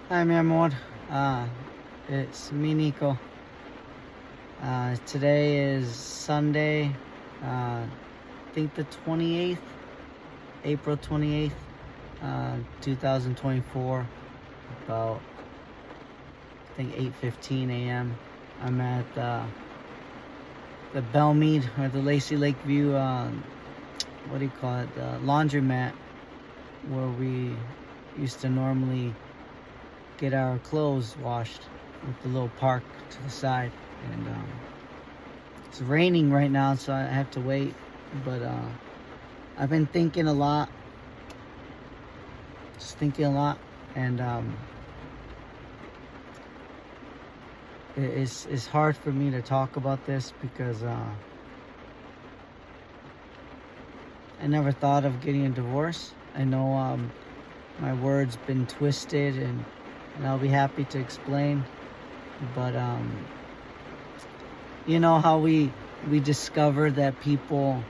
Hi, mi amor. It's me, Nico. Today is Sunday, I think the 28th, April 28th, 2024, about, I think 8:15 a.m. I'm at the Belmead, or the Lacey Lakeview, what do you call it, the laundromat, where we used to normally get our clothes washed, with the little park to the side. And it's raining right now, so I have to wait. But I've been thinking a lot, and it's hard for me to talk about this because I never thought of getting a divorce. I know my words been twisted, and I'll be happy to explain. But you know how we discover that people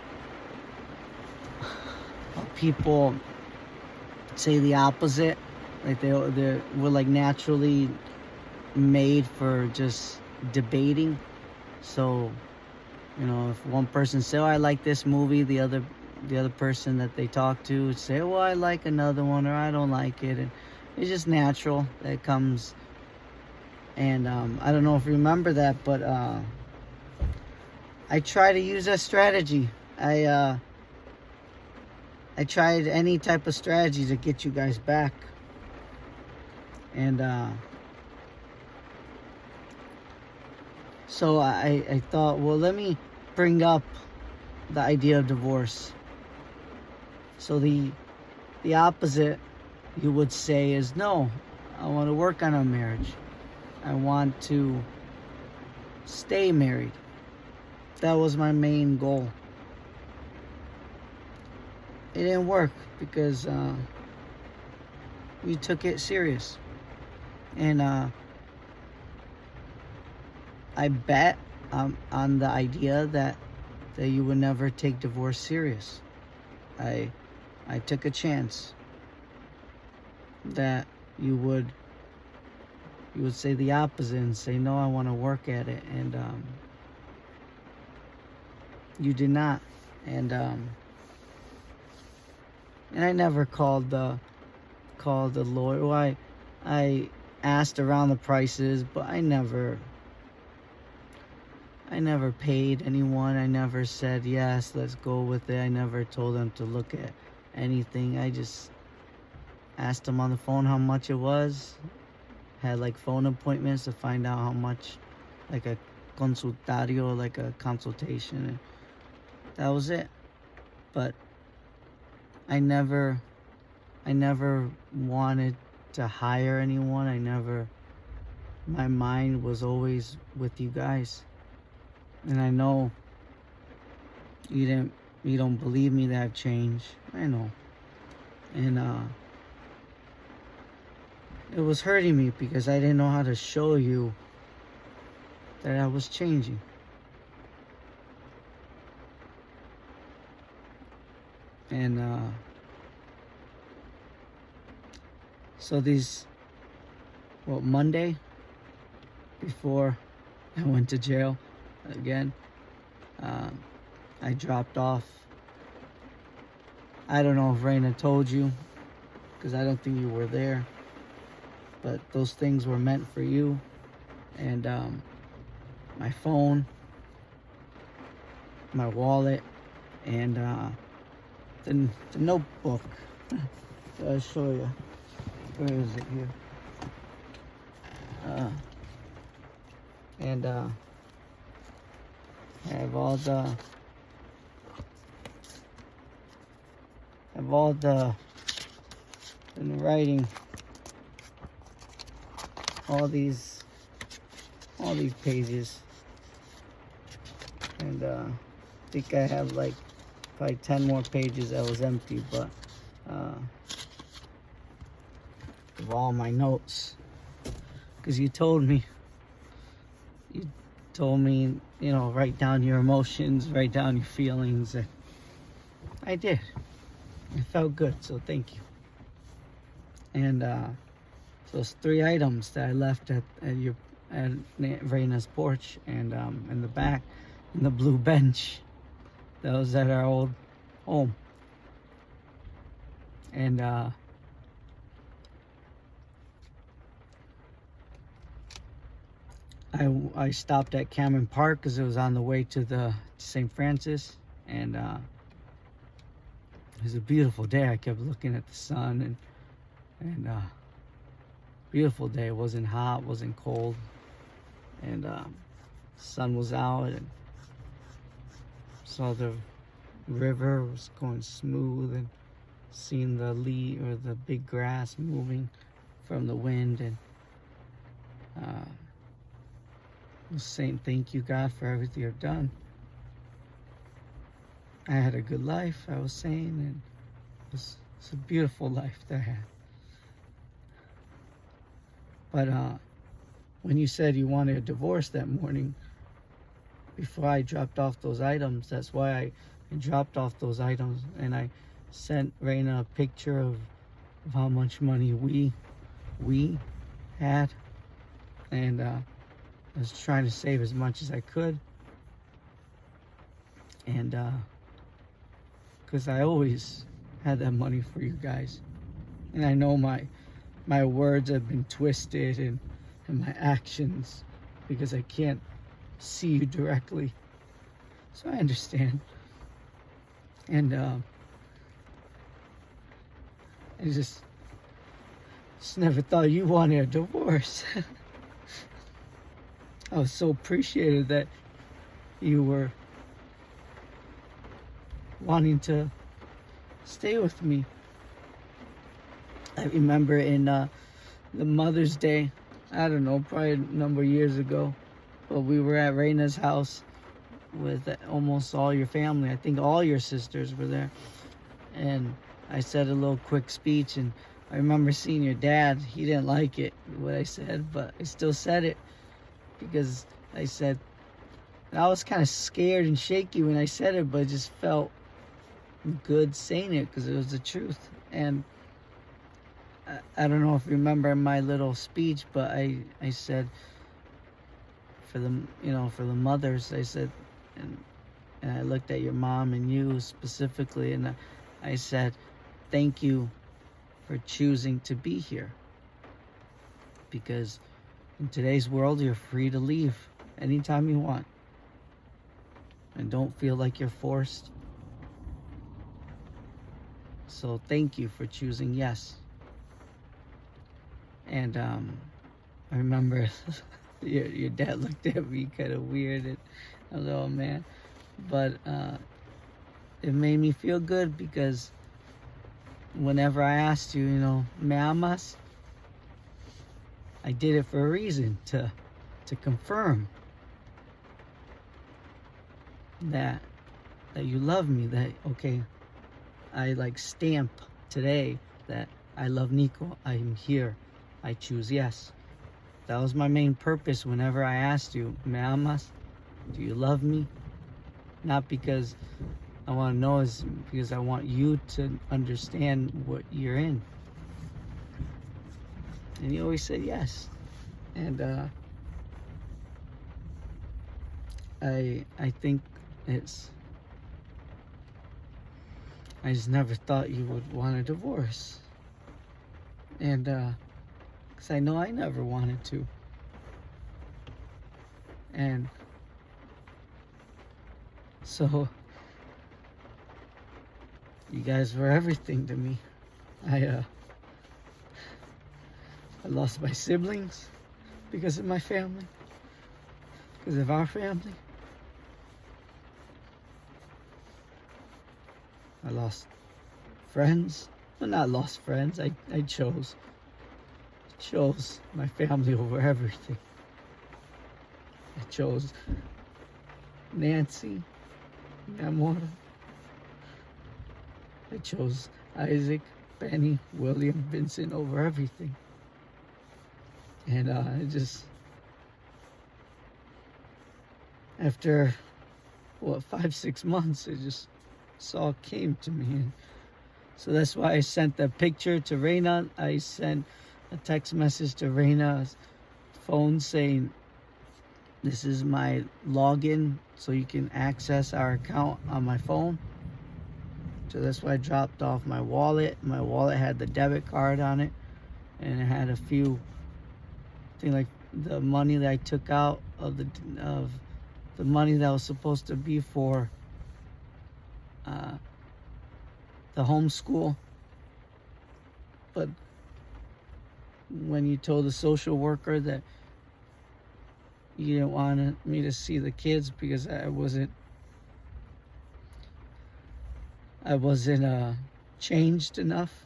say the opposite, like we're like naturally made for just debating. So, you know, if one person say, "Oh, I like this movie," the other person that they talk to would say, "Well, I like another one," or "I don't like it." And it's just natural that comes. And I don't know if you remember that, but I try to use that strategy. I tried any type of strategy to get you guys back. And so I thought, well, let me bring up the idea of divorce. So the opposite, you would say, is no, I want to work on our marriage. I want to stay married. That was my main goal. It didn't work because we took it serious. And I bet on the idea that you would never take divorce serious. I took a chance that you would say the opposite and say, no, I want to work at it. And you did not. And I never called the lawyer. Well, I asked around the prices, but I never paid anyone. I never said, yes, let's go with it. I never told them to look at anything. I just asked them on the phone how much it was. Had like phone appointments to find out how much, like a consultario, like a consultation. And that was it. But I never wanted to hire anyone. My mind was always with you guys. And I know you don't believe me that I've changed. I know. And it was hurting me because I didn't know how to show you that I was changing. And so Monday, before I went to jail again, I dropped off. I don't know if Raina told you, because I don't think you were there, but those things were meant for you. And my phone, my wallet, and the notebook. I'll show you. Where is it here? And I have all the in writing, all these pages. And I think I have like probably 10 more pages that was empty, but of all my notes, because you told me, you know, write down your emotions, write down your feelings, and I did. It felt good, so thank you. And those 3 items that I left at Reina's porch, and in the back, in the blue bench that was at our old home. And I stopped at Cameron Park because it was on the way to the St. Francis, and it was a beautiful day. I kept looking at the sun, and beautiful day. It wasn't hot, wasn't cold, and sun was out, and saw the river was going smooth, and seeing the the big grass moving from the wind, and was saying thank you, God, for everything you've done. I had a good life, I was saying, and it's a beautiful life that I had. But when you said you wanted a divorce that morning, before I dropped off those items, that's why I dropped off those items, and I sent Reina a picture of how much money we had, and I was trying to save as much as I could, and because I always had that money for you guys, and I know my words have been twisted, and my actions, because I can't see you directly, so I understand. And I just never thought you wanted a divorce. I was so appreciated that you were wanting to stay with me. I remember in the Mother's Day, I don't know, probably a number of years ago, but we were at Reina's house with almost all your family. I think all your sisters were there. And I said a little quick speech, and I remember seeing your dad. He didn't like it, what I said, but I still said it because I said, I was kind of scared and shaky when I said it, but it just felt good saying it because it was the truth. And I don't know if you remember my little speech, but I said for the mothers, I said, and I looked at your mom and you specifically, and I said, thank you for choosing to be here, because in today's world you're free to leave anytime you want, and don't feel like you're forced. So thank you for choosing yes. And I remember your dad looked at me kind of weird, and I was like, oh man. But it made me feel good, because whenever I asked you, ¿me amas?, I did it for a reason, to confirm that you love me, that okay, I like stamp today that I love Nico, I'm here, I choose yes. That was my main purpose whenever I asked you, ¿me amas?, do you love me? Not because I want to know, is because I want you to understand what you're in. And you always said yes. And I think I just never thought you would want a divorce. And because I know I never wanted to. And so you guys were everything to me. I lost my siblings because of my family, because of our family. I lost friends. Well, not lost friends. I chose my family over everything. I chose Nancy, mi amor. I chose Isaac, Benny, William, Vincent over everything. And I just, after 5-6 months, it all came to me. And so that's why I sent the picture to Reina. I sent a text message to Reina's phone saying, "This is my login so you can access our account on my phone." So that's why I dropped off my wallet. My wallet had the debit card on it, and it had a few things like the money that I took out of the money that was supposed to be for the homeschool. But when you told the social worker that you didn't want me to see the kids because I wasn't changed enough,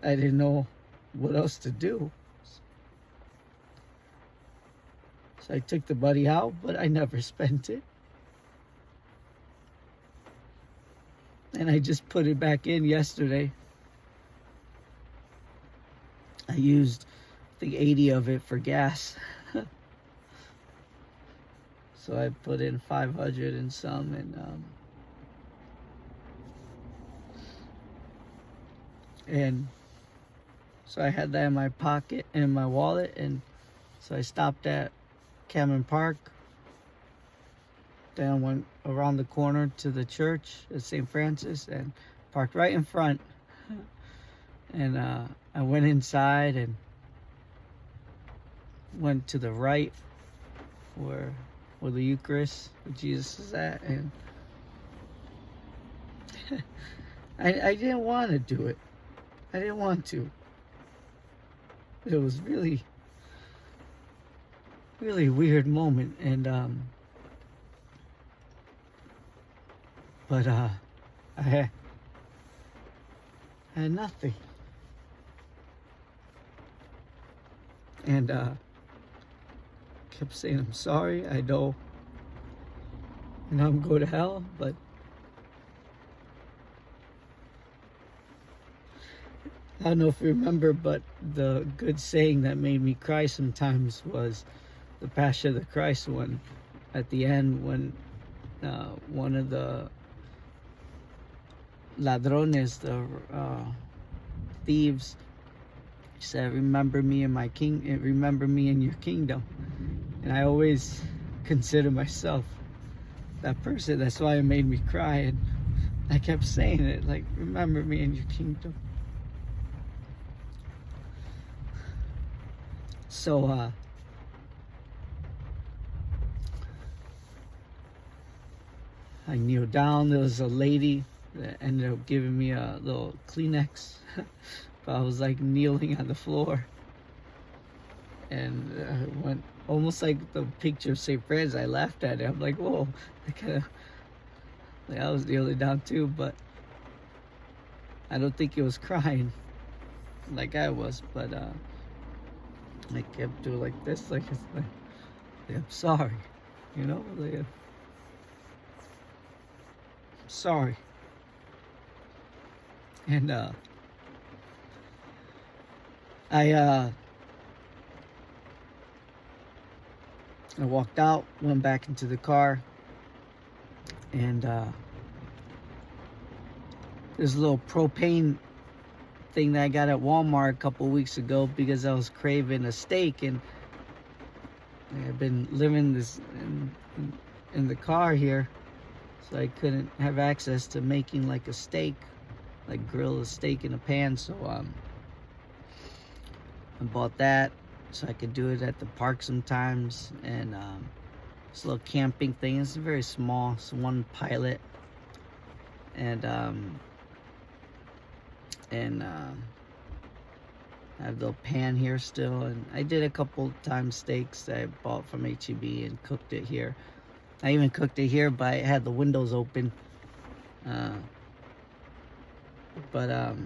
I didn't know what else to do. So I took the money out, but I never spent it. And I just put it back in yesterday. I used, I think, 80 of it for gas. So I put in 500 and some, and so I had that in my pocket, in my wallet, and so I stopped at Cameron Park. Then I went around the corner to the church at St. Francis and parked right in front. And I went inside and went to the right where the Eucharist, where Jesus is at, and I didn't want to do it. I didn't want to. It was really weird moment, and but I had nothing, and kept saying, "I'm sorry. I know I'm going to hell, but I don't know if you remember, but the good saying that made me cry sometimes was the Passion of the Christ one at the end when one of the ladrones, the thieves, said, remember me in your kingdom." And I always consider myself that person. That's why it made me cry, and I kept saying it, like, remember me in your kingdom. So I kneeled down. There was a lady that ended up giving me a little Kleenex. But I was like kneeling on the floor, and I went almost like the picture of St. Francis. I laughed at it. I'm like, whoa, I was kneeling down too, but I don't think it was crying like I was, but I kept doing like this, like, it's like, I'm sorry, you know, like, I'm sorry. And I walked out, went back into the car, and there's a little propane thing that I got at Walmart a couple weeks ago because I was craving a steak, and I've been living this in the car here, so I couldn't have access to making like a steak, like grill a steak in a pan. So I bought that so I could do it at the park sometimes. And it's a little camping thing. It's very small. It's one pilot, and I have the pan here still, and I did a couple times steaks that I bought from H-E-B and cooked it here. I even cooked it here, but I had the windows open. But I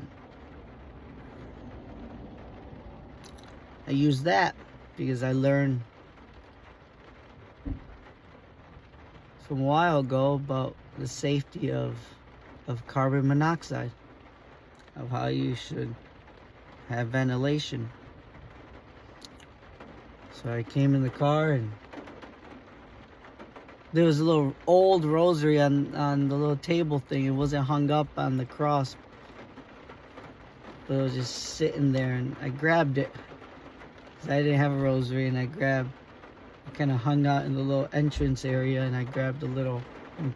use that because I learned from a while ago about the safety of carbon monoxide, of how you should have ventilation. So I came in the car, and there was a little old rosary on the little table thing. It wasn't hung up on the cross. but it was just sitting there, and I grabbed it because I didn't have a rosary, and I kind of hung out in the little entrance area, and I grabbed a little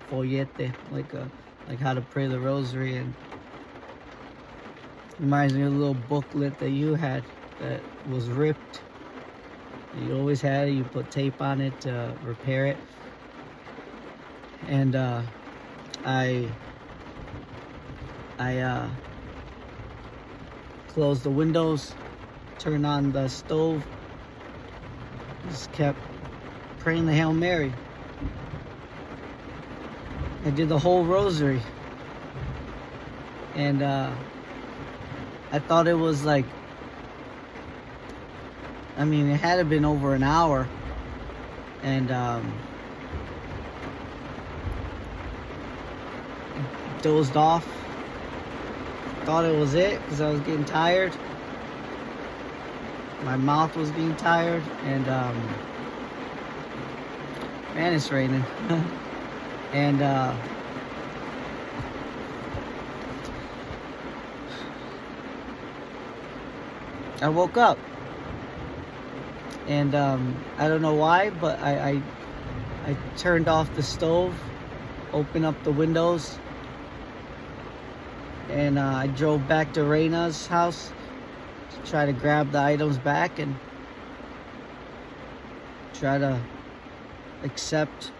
follete, like how to pray the rosary, and reminds me of a little booklet that you had that was ripped. You always had it. You put tape on it to repair it, and I closed the windows, turned on the stove, just kept praying the Hail Mary. I did the whole rosary, and I thought it was like, I mean, it had to been over an hour, and dozed off. Thought it was it because I was getting tired. My mouth was getting tired, and man, it's raining. And I woke up, and I don't know why, but I turned off the stove, opened up the windows, and I drove back to Reina's house to try to grab the items back and try to accept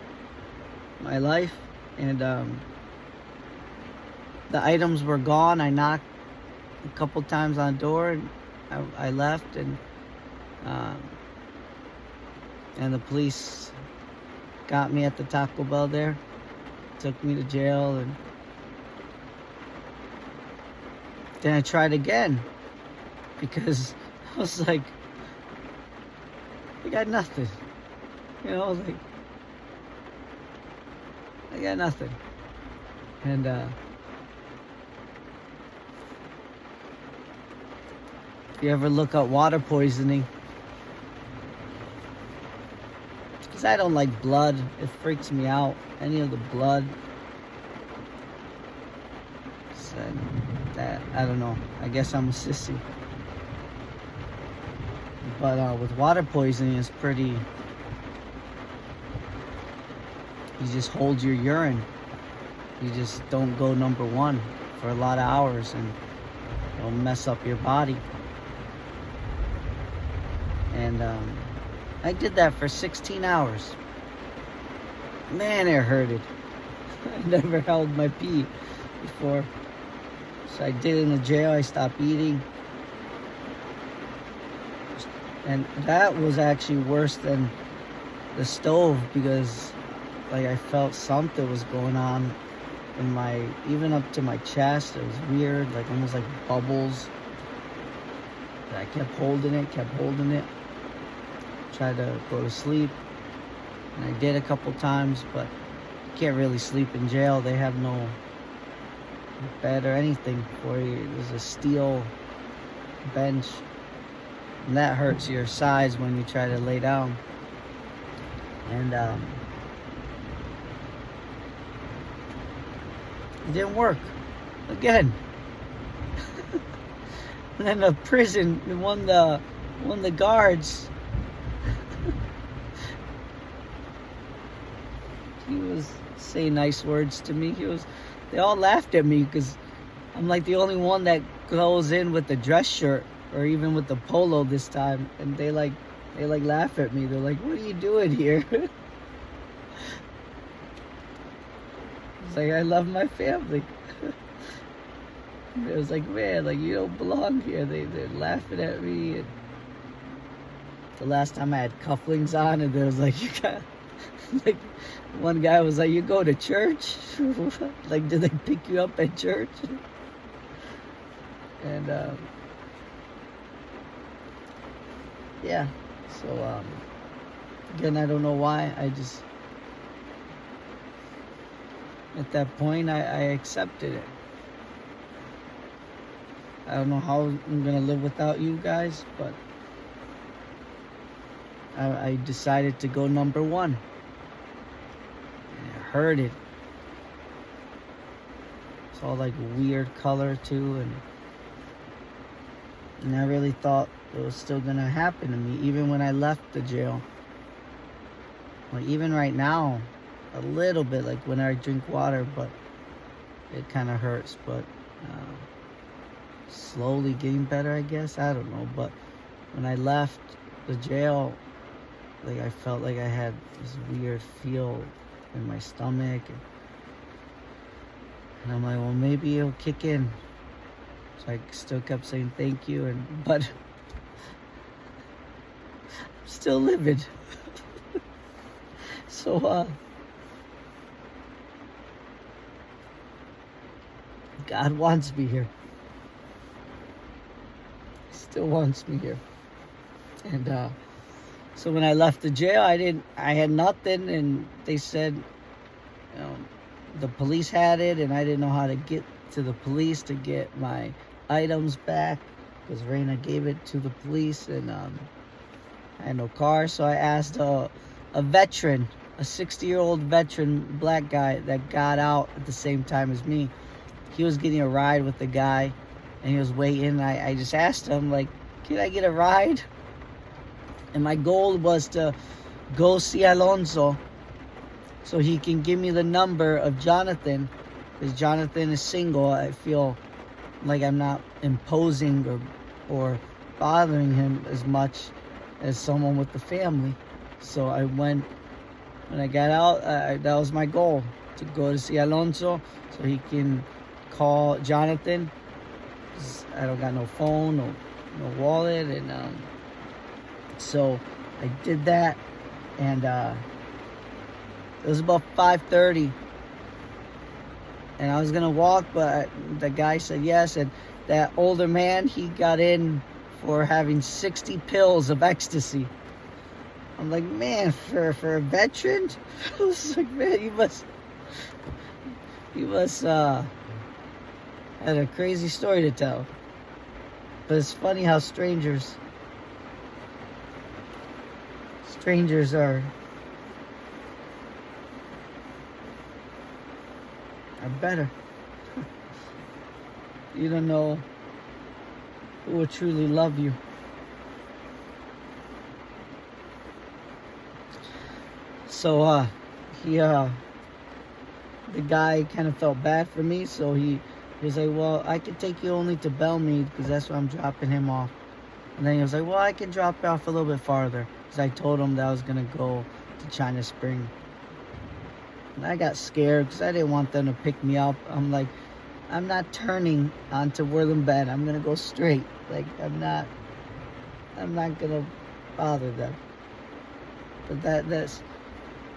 my life. And the items were gone. I knocked a couple times on the door, and I left, and the police got me at the Taco Bell there, took me to jail, and then I tried again because I was like, I got nothing, like, I got nothing. And if you ever look up water poisoning, because I don't like blood, it freaks me out, any of the blood. So that, I don't know, I guess I'm a sissy. But with water poisoning, it's pretty, you just hold your urine. You just don't go number one for a lot of hours, and it'll mess up your body. And I did that for 16 hours. Man, it hurted. I never held my pee before. So I did it in the jail. I stopped eating. And that was actually worse than the stove, because like I felt something was going on in my, even up to my chest. It was weird, like almost like bubbles. And I kept holding it. Tried to go to sleep, and I did a couple times, but you can't really sleep in jail. They have no bed or anything for you. There's a steel bench, and that hurts your sides when you try to lay down. And it didn't work again. And then the prison, one of the guards, he was saying nice words to me. They all laughed at me because I'm like the only one that goes in with the dress shirt or even with the polo this time, and they laugh at me. They're like, "What are you doing here?" It's like, I love my family. It was like, man, like, you don't belong here. They're laughing at me. And the last time I had cufflinks on, and there was like, you got, like, one guy was like, "You go to church?" Like, did they pick you up at church? And yeah, so again, I don't know why. I just, at that point, I accepted it. I don't know how I'm gonna live without you guys, but I decided to go number one. I heard it. It's all like weird color too, and And I really thought it was still gonna happen to me, even when I left the jail. Like, even right now, a little bit, like when I drink water, but it kind of hurts. But slowly getting better, I guess. I don't know. But when I left the jail, like, I felt like I had this weird feel in my stomach. And I'm like, well, maybe it'll kick in. So I still kept saying thank you, but I'm still living. So, God wants me here. Still wants me here. And so when I left the jail, I had nothing, and they said, the police had it, and I didn't know how to get to the police to get my items back, because Raina gave it to the police, and I had no car. So I asked a veteran, a 60-year-old veteran black guy that got out at the same time as me. He was getting a ride with the guy, and he was waiting. I just asked him, like, can I get a ride? And my goal was to go see Alonso so he can give me the number of Jonathan, because Jonathan is single. I feel like I'm not imposing or bothering him as much as someone with the family. So I went, when I got out, that was my goal, to go to see Alonso so he can call Jonathan. I don't got no phone, no wallet, and so I did that, and it was about 5:30, and I was gonna walk, but the guy said yes, and that older man, he got in for having 60 pills of ecstasy. I'm like, man, for a veteran? I was like, man, you must had a crazy story to tell. But it's funny how strangers are better. You don't know who will truly love you. So the guy kind of felt bad for me, so he was like, well, I could take you only to Belmead, because that's where I'm dropping him off. And then he was like, well, I can drop you off a little bit farther, because I told him that I was going to go to China Spring. And I got scared, because I didn't want them to pick me up. I'm like, I'm not turning onto Wortham Bend. I'm going to go straight. Like, I'm not going to bother them. But that's,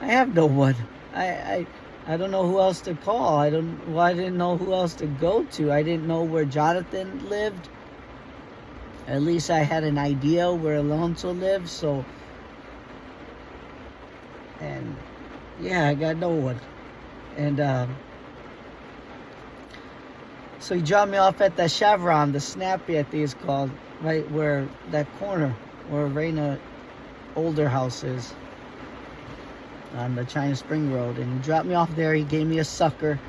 I have no one. I don't know who else to call. I didn't know who else to go to. I didn't know where Jonathan lived. At least I had an idea where Alonso lived. So, and yeah, I got no one. And so he dropped me off at that Chevron, the Snappy, I think it's called, right where that corner where Raina older house is, on the China Spring Road. And he dropped me off there. He gave me a sucker,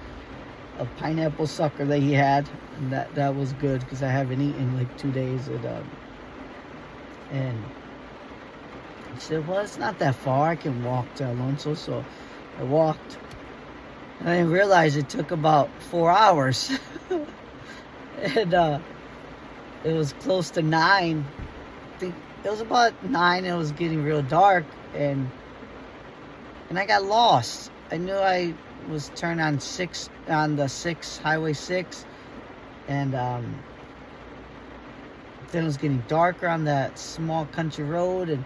a pineapple sucker that he had, and that was good, because I haven't eaten in like 2 days. And he said, well, it's not that far, I can walk to Alonso. So I walked, and I didn't realize it took about 4 hours. And it was close to 9. I think it was about 9. It was getting real dark, and I got lost. I knew I was turned on Highway 6, and then it was getting darker on that small country road, and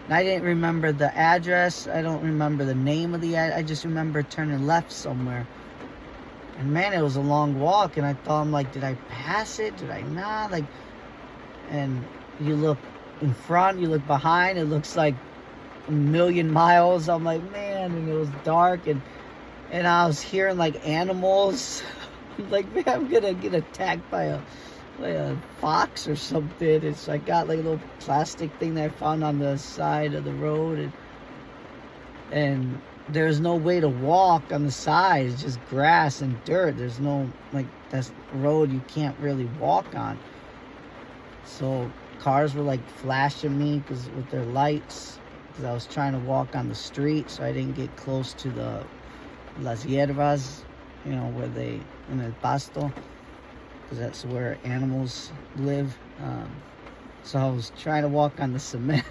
I didn't remember the address. I don't remember the name of the I just remember turning left somewhere. And man, it was a long walk, and I thought, I'm like, did I pass it? Did I not? Like, and you look in front, you look behind, it looks like a million miles. I'm like, man, and it was dark, and I was hearing like animals. I'm like, man, I'm gonna get attacked by a fox or something. And so I got like a little plastic thing that I found on the side of the road, and there's no way to walk on the side. It's just grass and dirt. There's no, like, that's a road you can't really walk on. So cars were like flashing me because with their lights, because I was trying to walk on the street, so I didn't get close to the Las Hierbas, where they in El Pasto, because that's where animals live. So I was trying to walk on the cement.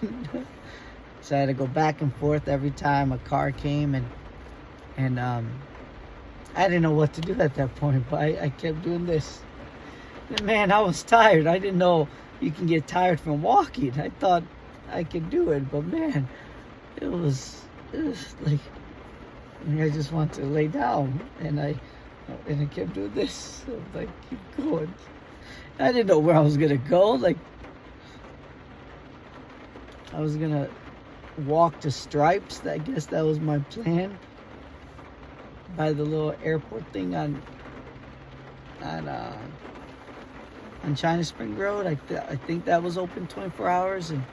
So I had to go back and forth every time a car came, and I didn't know what to do at that point, but I kept doing this. And man, I was tired. I didn't know you can get tired from walking. I thought I could do it, but man, it was like I just wanted to lay down, and I kept doing this. I was like, keep going. I didn't know where I was gonna go. Like I was gonna walk to Stripes. I guess that was my plan. By the little airport thing on China Spring Road. I think that was open 24 hours, and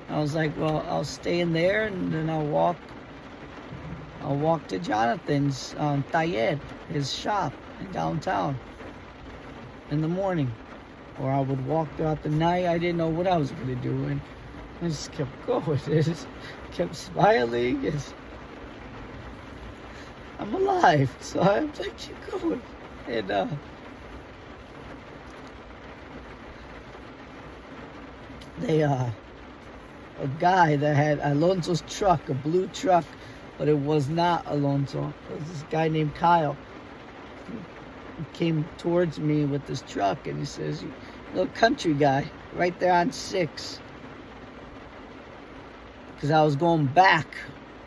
I was like, well, I'll stay in there, and then I'll walk to Jonathan's taller, his shop in downtown, in the morning, or I would walk throughout the night. I didn't know what I was gonna do, and I just kept going. I just kept smiling. I'm alive, so I'm like, keep going. And a guy that had Alonso's truck, a blue truck, but it was not Alonso. It was this guy named Kyle. He came towards me with this truck, and he says, "You little country guy, right there on 6." Because I was going back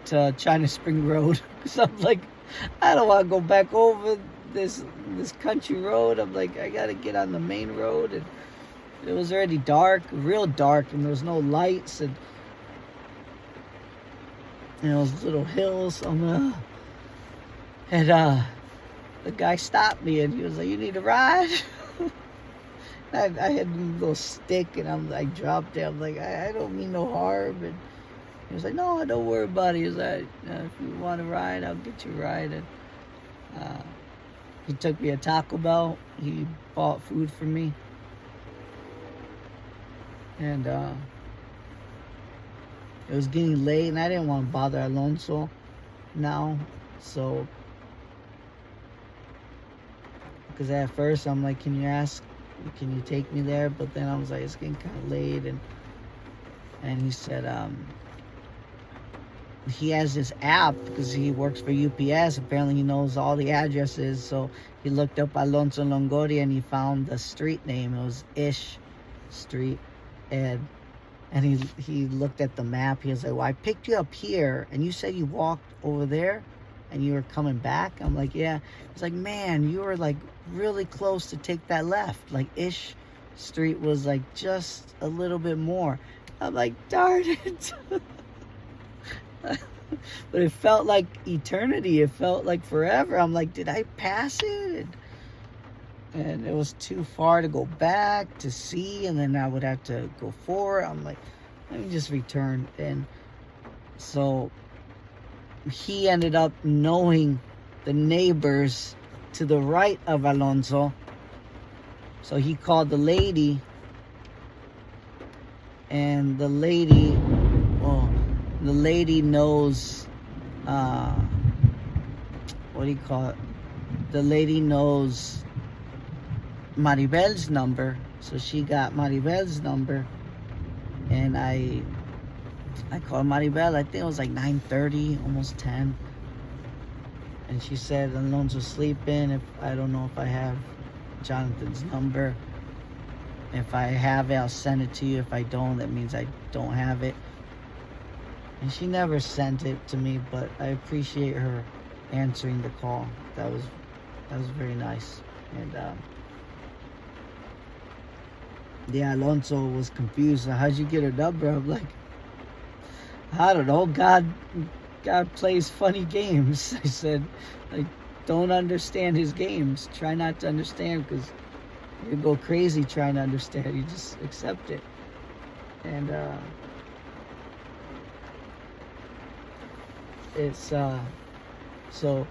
to China Spring Road. Because I'm like, I don't want to go back over this country road. I'm like, I got to get on the main road. And it was already dark, real dark, and there was no lights, and those little hills. And the guy stopped me, and he was like, "You need a ride?" I had a little stick, and I dropped it. I'm like, I don't mean no harm. And he was like, "No, don't worry about it." He was like, "If you want a ride, I'll get you a ride." And he took me to Taco Bell. He bought food for me. And it was getting late, and I didn't want to bother Alonso now. So, because at first I'm like, can you take me there? But then I was like, it's getting kind of late. And he said, he has this app because he works for UPS. Apparently he knows all the addresses. So he looked up Alonso Longoria, and he found the street name. It was Ish Street. And he looked at the map. He was like, "Well, I picked you up here, and you said you walked over there, and you were coming back." I'm like, "Yeah." He's like, "Man, you were like really close to take that left. Like Ish Street was like just a little bit more." I'm like, "Darn it!" But it felt like eternity. It felt like forever. I'm like, did I pass it? And it was too far to go back to see, and then I would have to go forward. I'm like, let me just return. And so he ended up knowing the neighbors to the right of Alonso. So he called the lady, and the lady knows, what do you call it? The lady knows Maribel's number, so she got Maribel's number, and I called Maribel. I think it was like 9:30, almost 10, and she said Alonso's sleeping. I don't know if I have Jonathan's number. If I have it, I'll send it to you. If I don't, that means I don't have it. And she never sent it to me, but I appreciate her answering the call. That was very nice. And yeah, Alonso was confused. How'd you get her number? I'm like, I don't know. God plays funny games. I said, like, don't understand his games. Try not to understand, because you go crazy trying to understand. You just accept it. And it's so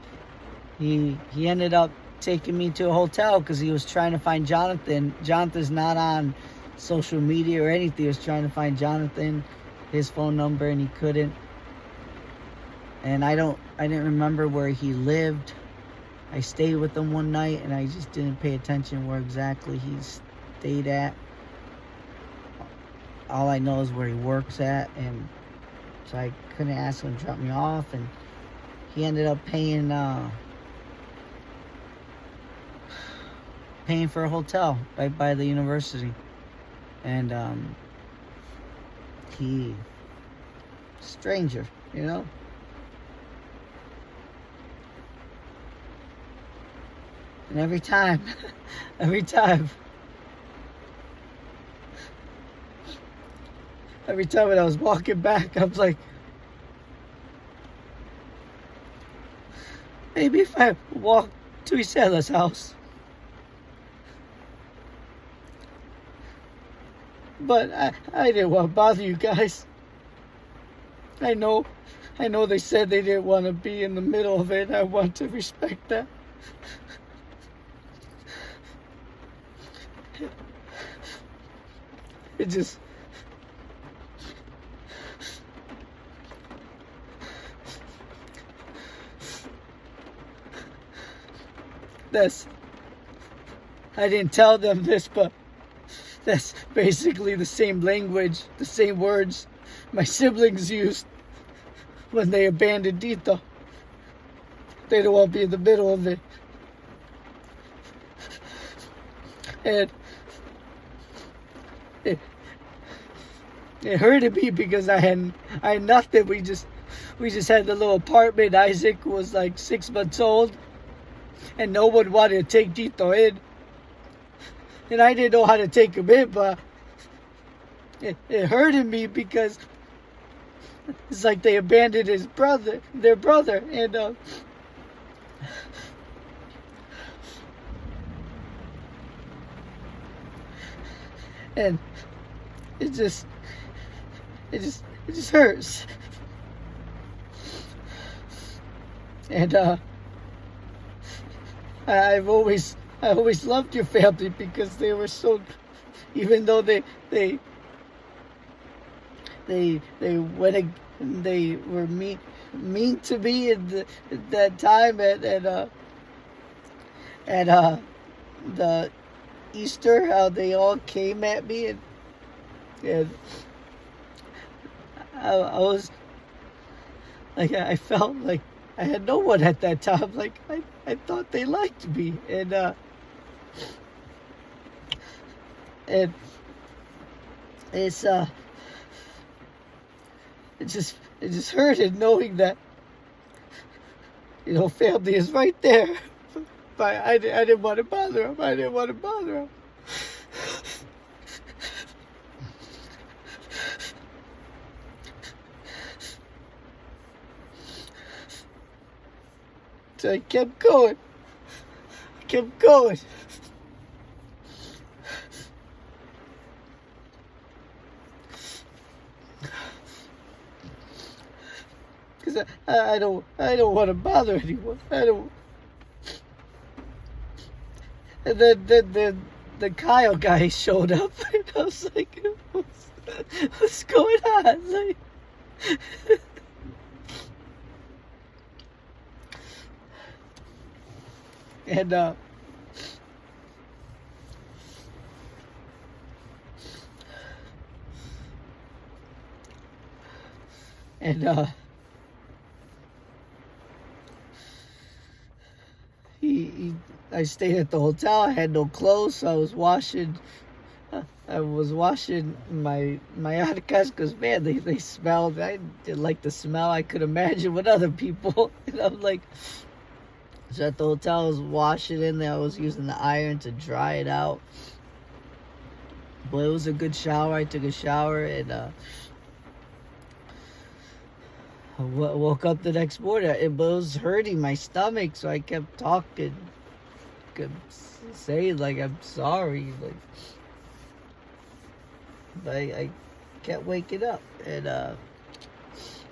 he ended up taking me to a hotel because he was trying to find Jonathan. Jonathan's not on social media or anything. He was trying to find Jonathan, his phone number, and he couldn't. And I didn't remember where he lived. I stayed with him one night, and I just didn't pay attention where exactly he stayed at. All I know is where he works at, and so I couldn't ask him to drop me off, and he ended up paying for a hotel right by the university. And he stranger, you know. And every time when I was walking back, I was like, maybe if I walk to Isella's house. But I didn't want to bother you guys. I know they said they didn't want to be in the middle of it. I want to respect that. It just... I didn't tell them this, but that's basically the same language, the same words my siblings used when they abandoned Dito. They don't want to be in the middle of it. And it hurted me because I had nothing. We just had the little apartment. Isaac was like 6 months old, and no one wanted to take Dito in. And I didn't know how to take him in, but it hurted me because it's like they abandoned their brother, and it just hurts. And I've always loved your family because they were so, even though they were mean to me at that time at the Easter, how they all came at me, and I was like, I felt like I had no one at that time. Like I thought they liked me, and it's it just hurted knowing that, you know, family is right there. But I didn't want to bother him. I didn't want to bother him. So I kept going. Because I don't want to bother anyone. I don't. And then the Kyle guy showed up, and I was like, what's going on? Like, and I stayed at the hotel. I had no clothes, so I was washing my Arcas because, man, they smelled. I didn't like the smell. I could imagine with other people. And I'm like, so at the hotel, I was washing in there. I was using the iron to dry it out. But it was a good shower. I took a shower, and I woke up the next morning. It was hurting my stomach, so I kept talking, kept saying, like, I'm sorry, like, but I kept waking up, and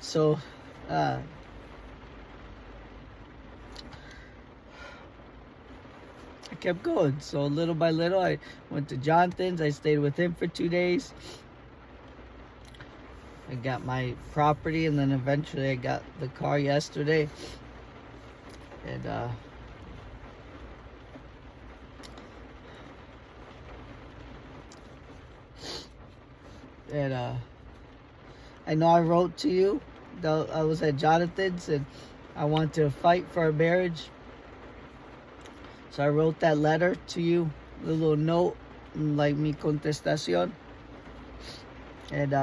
so I kept going. So little by little, I went to Jonathan's. I stayed with him for 2 days. I got my property, and then eventually I got the car yesterday. And I know I wrote to you. I was at Jonathan's and I want to fight for our marriage. So I wrote that letter to you, a little note, like mi contestación. And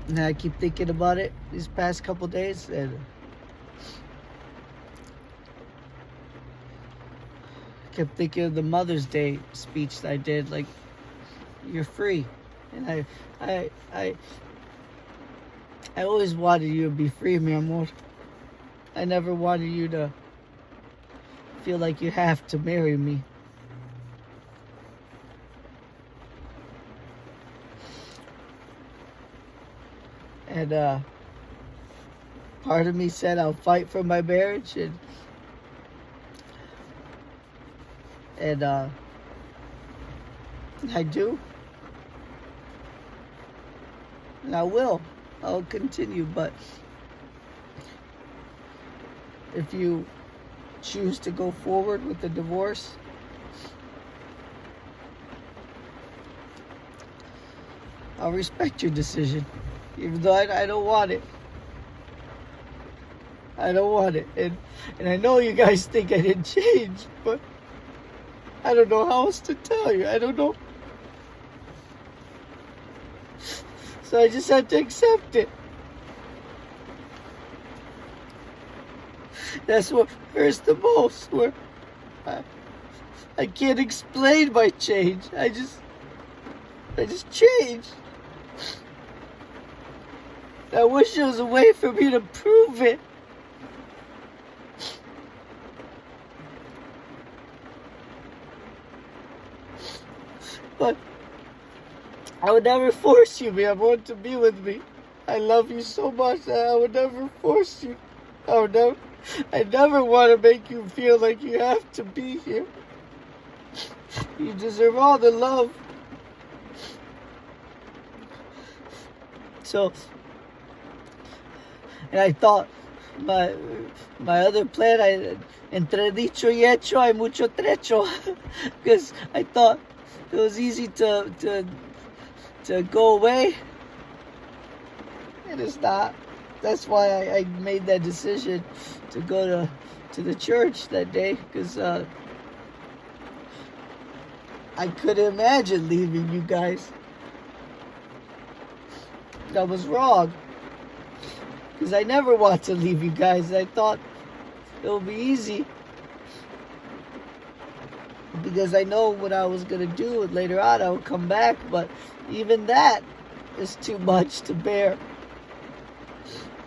and I keep thinking about it these past couple days, and I kept thinking of the Mother's Day speech that I did, like, you're free. And I always wanted you to be free, mi amor. I never wanted you to feel like you have to marry me. And part of me said I'll fight for my marriage, and I do, and I will. I'll continue. But if you choose to go forward with the divorce, I'll respect your decision, even though I don't want it. I don't want it. And I know you guys think I didn't change, but I don't know how else to tell you. I don't know. So I just have to accept it. That's what hurts the most, where I can't explain my change. I just changed. I wish there was a way for me to prove it. But I would never force you, man. I want to be with me. I love you so much that I would never force you. I never want to make you feel like you have to be here. You deserve all the love. So, and I thought my other plan, entre dicho y hecho hay mucho trecho, because I thought it was easy to go away, and it's not. That's why I made that decision to go to the church that day, because I couldn't imagine leaving you guys. That was wrong, because I never want to leave you guys. I thought it would be easy, because I know what I was going to do, and later on I would come back, but even that is too much to bear.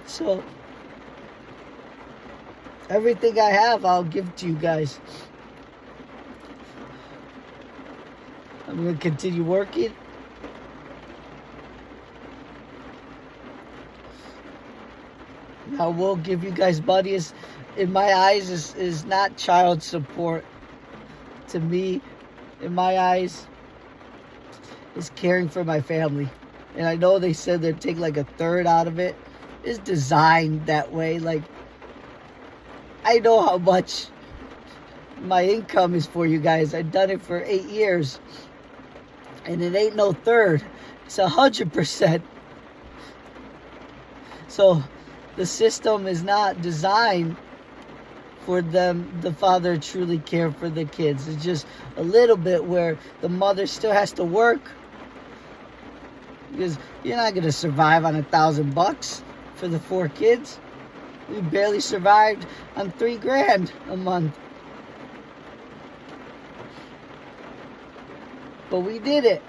So everything I have, I'll give to you guys. I'm going to continue working. I will give you guys money. In my eyes, is not child support. To me, in my eyes, is caring for my family. And I know they said they'd take like a third out of it. It's designed that way. Like, I know how much my income is for you guys. I've done it for 8 years. And it ain't no third. It's 100%. So the system is not designed for them, the father, truly care for the kids. It's just a little bit where the mother still has to work, because you're not going to survive on $1,000 for the 4 kids. We barely survived on $3,000 a month. But we did it.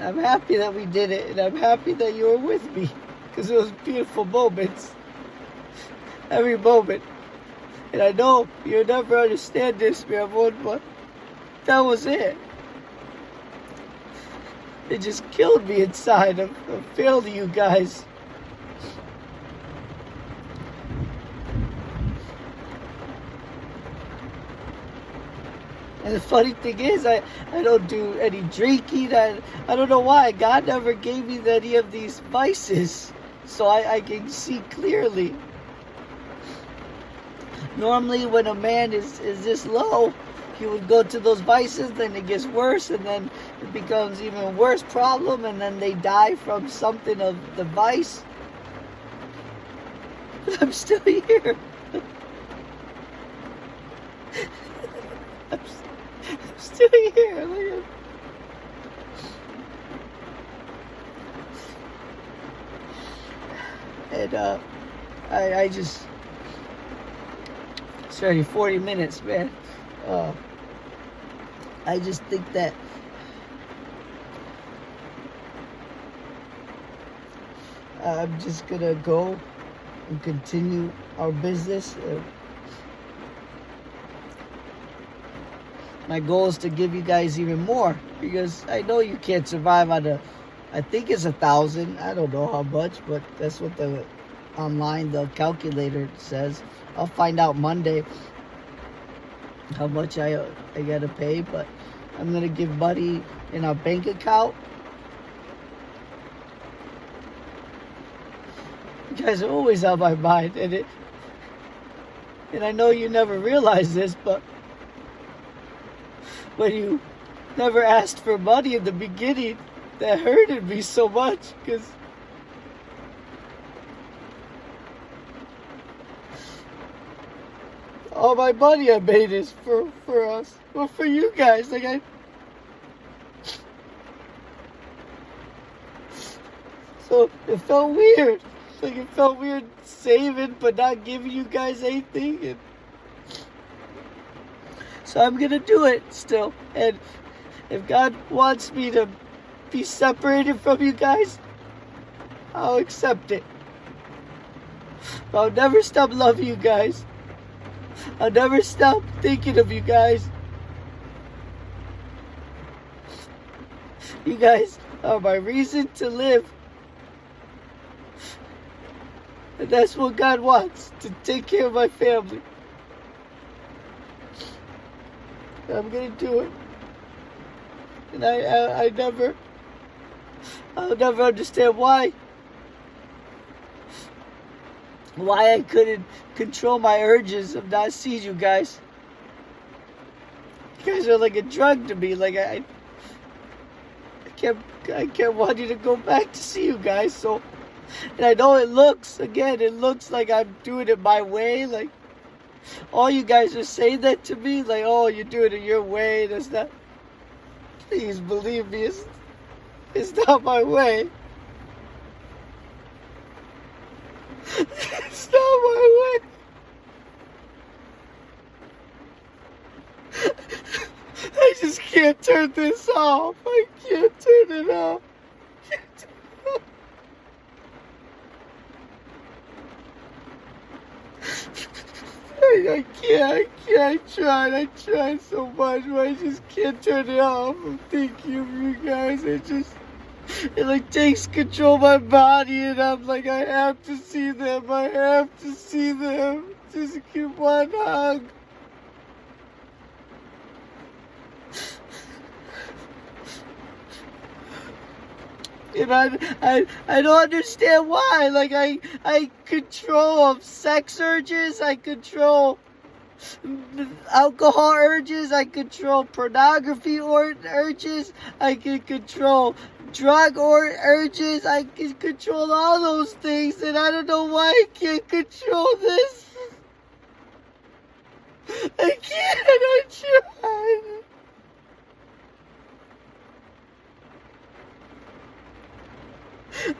I'm happy that we did it, and I'm happy that you were with me, because it was beautiful moments. Every moment. And I know you'll never understand this, mi amor, but that was it. It just killed me inside. I failed you guys. And the funny thing is, I don't do any drinking. I don't know why. God never gave me any of these vices. So I can see clearly. Normally when a man is this low, he would go to those vices, then it gets worse, and then it becomes even a worse problem, and then they die from something of the vice. But I'm still here. I'm still here. Look at, and I just, it's already 40 minutes, man. I just think that I'm just gonna go and continue our business. My goal is to give you guys even more, because I know you can't survive on I think it's 1,000. I don't know how much, but that's what the calculator says. I'll find out Monday how much I gotta pay, but I'm gonna give money in our bank account. You guys are always on my mind, and I know you never realize this, but when you never asked for money in the beginning, that hurted me so much, because all my money I made is for us, or for you guys. So it felt weird. It felt weird saving but not giving you guys anything. And so I'm gonna do it still. And if God wants me to be separated from you guys, I'll accept it. But I'll never stop loving you guys. I'll never stop thinking of you guys. You guys are my reason to live. And that's what God wants, to take care of my family. And I'm gonna do it. And I'll never understand why I couldn't control my urges of not seeing you guys. You guys are like a drug to me. Like I kept wanting to go back to see you guys. So, and I know it looks like I'm doing it my way. Like all you guys are saying that to me, like, oh, you're doing it your way. That's not. Please believe me, it's not my way. It's not my way. I just can't turn this off. I can't turn it off. I can't. I tried so much, but I just can't turn it off. I'm thinking of you guys. It like takes control of my body, and I'm like, I have to see them. I have to see them. Just give one hug. And I don't understand why. Like I control sex urges. I control alcohol urges. I control pornography urges. I can control drug urges. I can control all those things, and I don't know why I can't control this. I can't. I tried.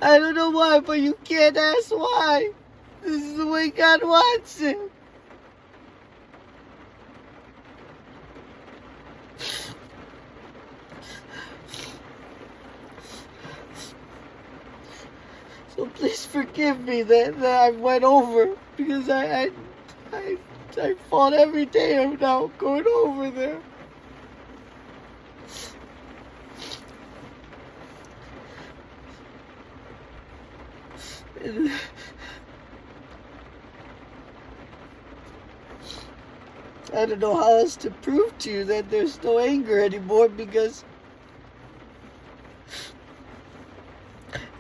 I don't know why, but you can't ask why. This is the way God wants it. So please forgive me that I went over, because I fought every day about going over there. I don't know how else to prove to you that there's no anger anymore, because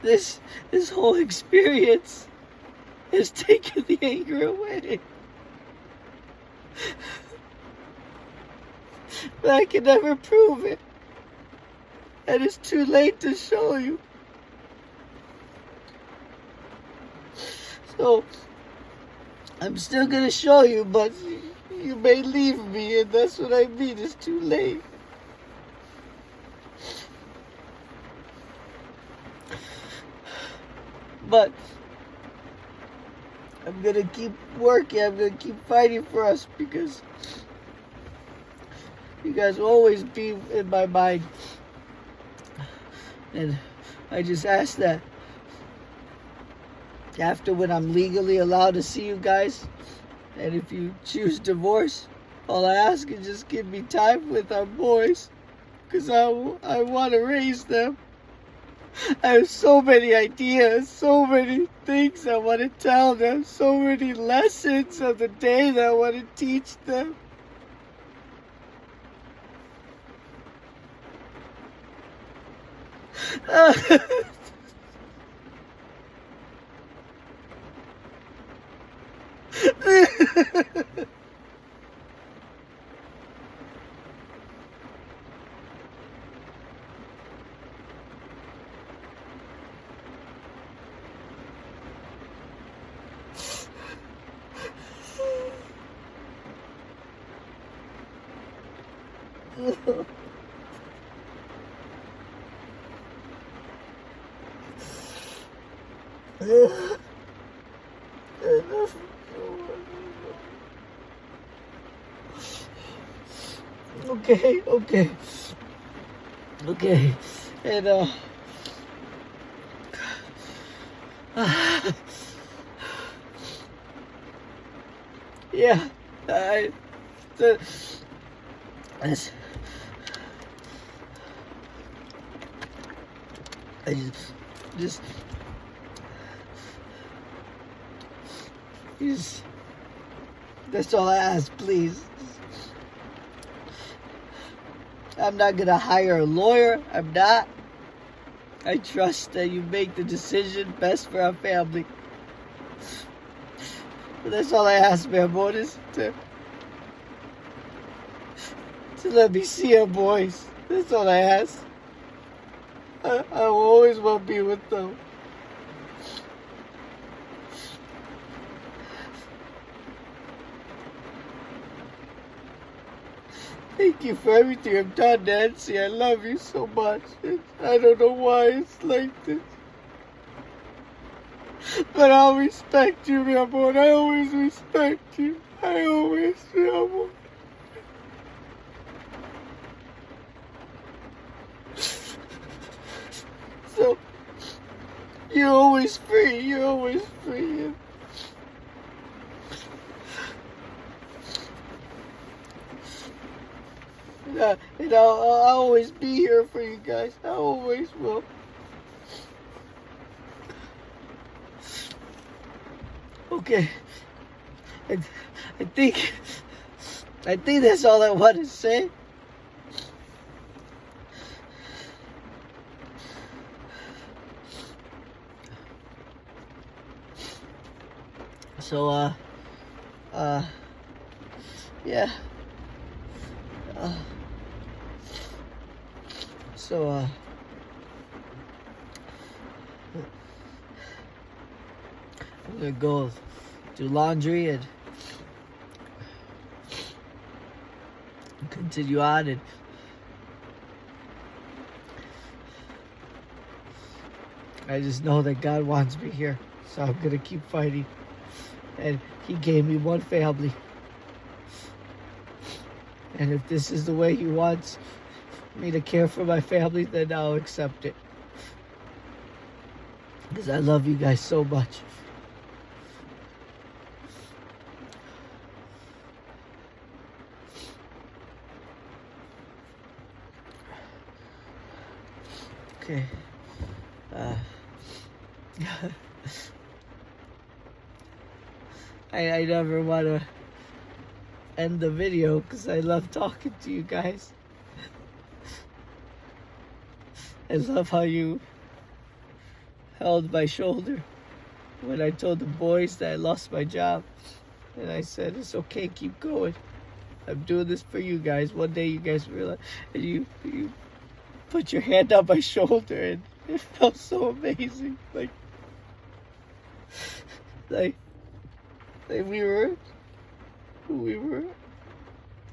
this whole experience has taken the anger away. But I can never prove it. And it's too late to show you. So, I'm still gonna show you, but you may leave me, and that's what I mean. It's too late. But I'm gonna keep working. I'm gonna keep fighting for us, because you guys will always be in my mind. And I just ask that after, when I'm legally allowed to see you guys, and if you choose divorce, all I ask is just give me time with our boys, because I want to raise them. I have so many ideas, so many things I want to tell them, so many lessons of the day that I want to teach them. Okay. And yeah, I just that's all I ask, please. I'm not gonna hire a lawyer. I'm not. I trust that you make the decision best for our family. But that's all I ask, man, boy, is to let me see our boys. That's all I ask. I will always want to be with them. Thank you for everything I've done, Nancy. I love you so much. I don't know why it's like this. But I'll respect you, mi amor. I always respect you. I always, mi amor. So, you're always free. You're always free. And I'll always be here for you guys. I always will. Okay. I think that's all I want to say. So, yeah. So, I'm gonna go do laundry and continue on, and I just know that God wants me here, so I'm gonna keep fighting. And He gave me one family, and if this is the way He wants me to care for my family, then I'll accept it, because I love you guys so much. Okay. I never want to end the video because I love talking to you guys. I love how you held my shoulder when I told the boys that I lost my job. And I said, it's okay, keep going. I'm doing this for you guys. One day you guys realize, and you put your hand on my shoulder, and it felt so amazing. Like we were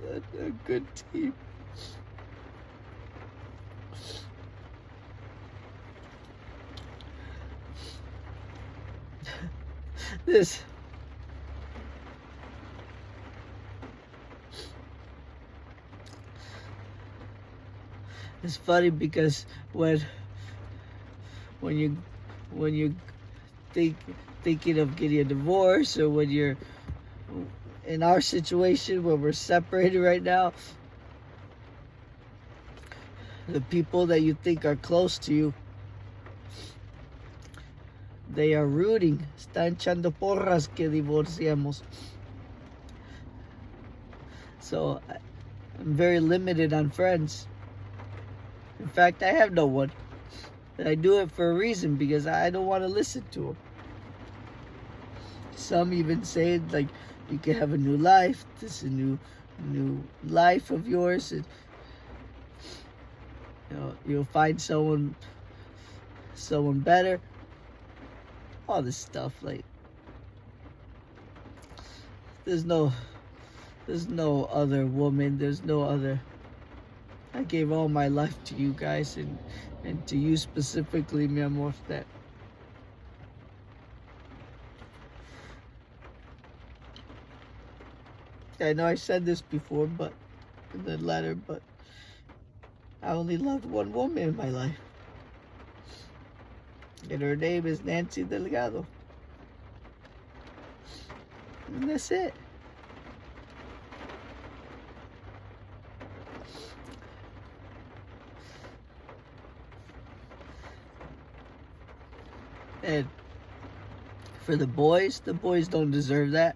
a good team. This it's funny because when you thinking of getting a divorce, or when you're in our situation where we're separated right now, the people that you think are close to you, they are rooting. Están echando porras que divorciemos. So I'm very limited on friends. In fact, I have no one. And I do it for a reason, because I don't want to listen to them. Some even say, like, you can have a new life. This is a new life of yours. And, you know, you'll find someone better. All this stuff, like, there's no other woman. There's no other. I gave all my life to you guys, and to you specifically, mi amor, that I know I said this before, but in the letter, but I only loved one woman in my life. And her name is Nancy Delgado. And that's it. And for the boys don't deserve that.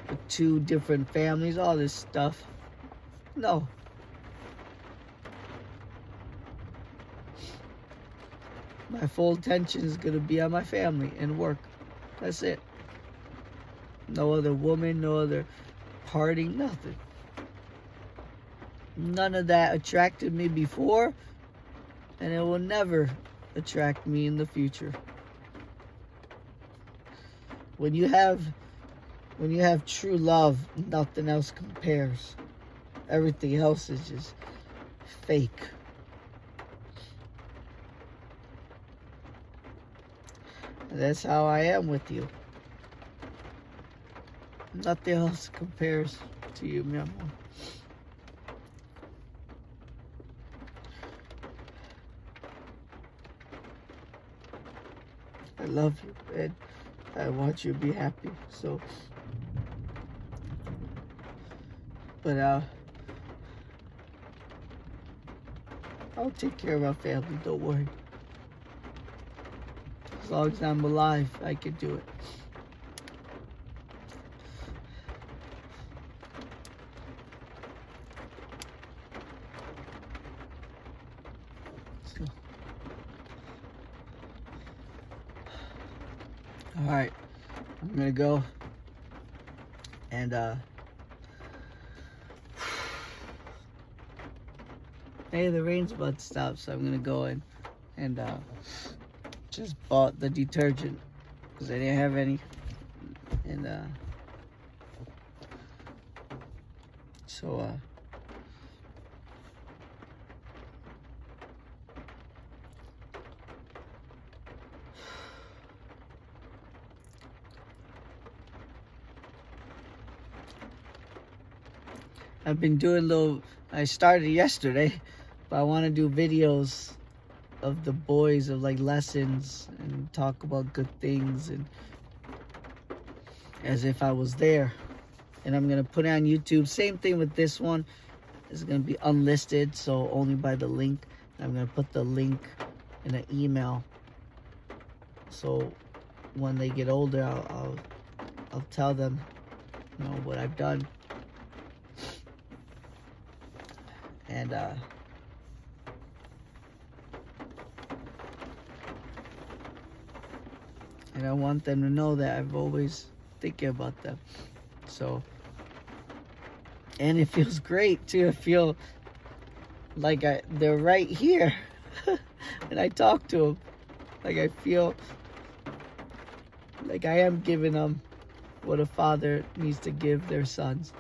With 2 different families, all this stuff. No. My full attention is going to be on my family and work. That's it. No other woman, no other partying, nothing. None of that attracted me before, and it will never attract me in the future. When you have true love, nothing else compares. Everything else is just fake. And that's how I am with you. Nothing else compares to you, mi amor. I love you, and I want you to be happy. So, but I'll take care of our family. Don't worry. As long as I'm alive, I can do it. So, all right, I'm gonna go, and hey, the rain's about to stop, so I'm gonna go in and just bought the detergent because I didn't have any, and so I've been doing I started yesterday, but I want to do videos of the boys, of like lessons, and talk about good things, and as if I was there. And I'm gonna put it on YouTube. Same thing with this one. It's gonna be unlisted, so only by the link. I'm gonna put the link in an email, so when they get older, I'll tell them, what I've done. And I want them to know that I've always thinking about them. So, and it feels great too. I feel like they're right here and I talk to them. Like I feel like I am giving them what a father needs to give their sons.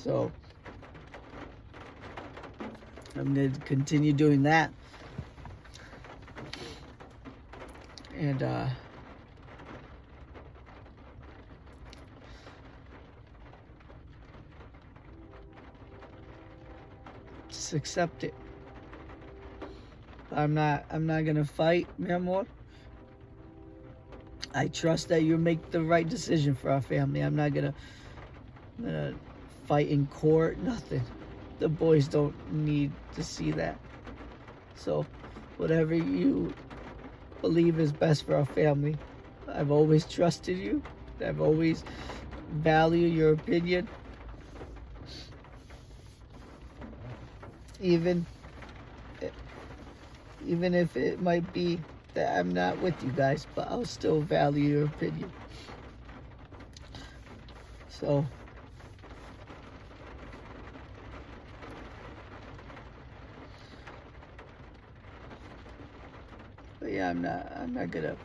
So I'm going to continue doing that. And just accept it. I'm not gonna fight, mi amor. I trust that you make the right decision for our family. I'm not gonna fight in court, nothing. The boys don't need to see that. So whatever you believe is best for our family. I've always trusted you. I've always valued your opinion. Even if it might be that I'm not with you guys, but I'll still value your opinion. So but yeah, I'm not gonna,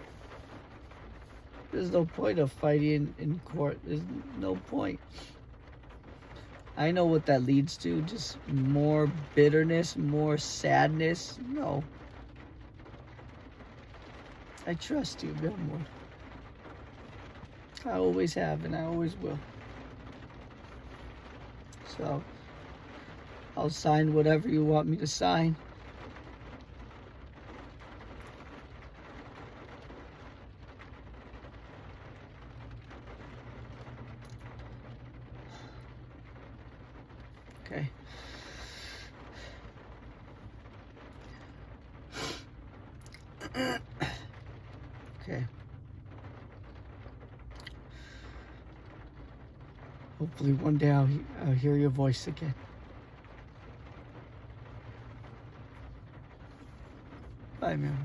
there's no point of fighting in court. There's no point. I know what that leads to, just more bitterness, more sadness. No. I trust you, mi amor. I always have and I always will. So I'll sign whatever you want me to sign. Okay. Okay. Hopefully one day I'll hear your voice again. Bye, man.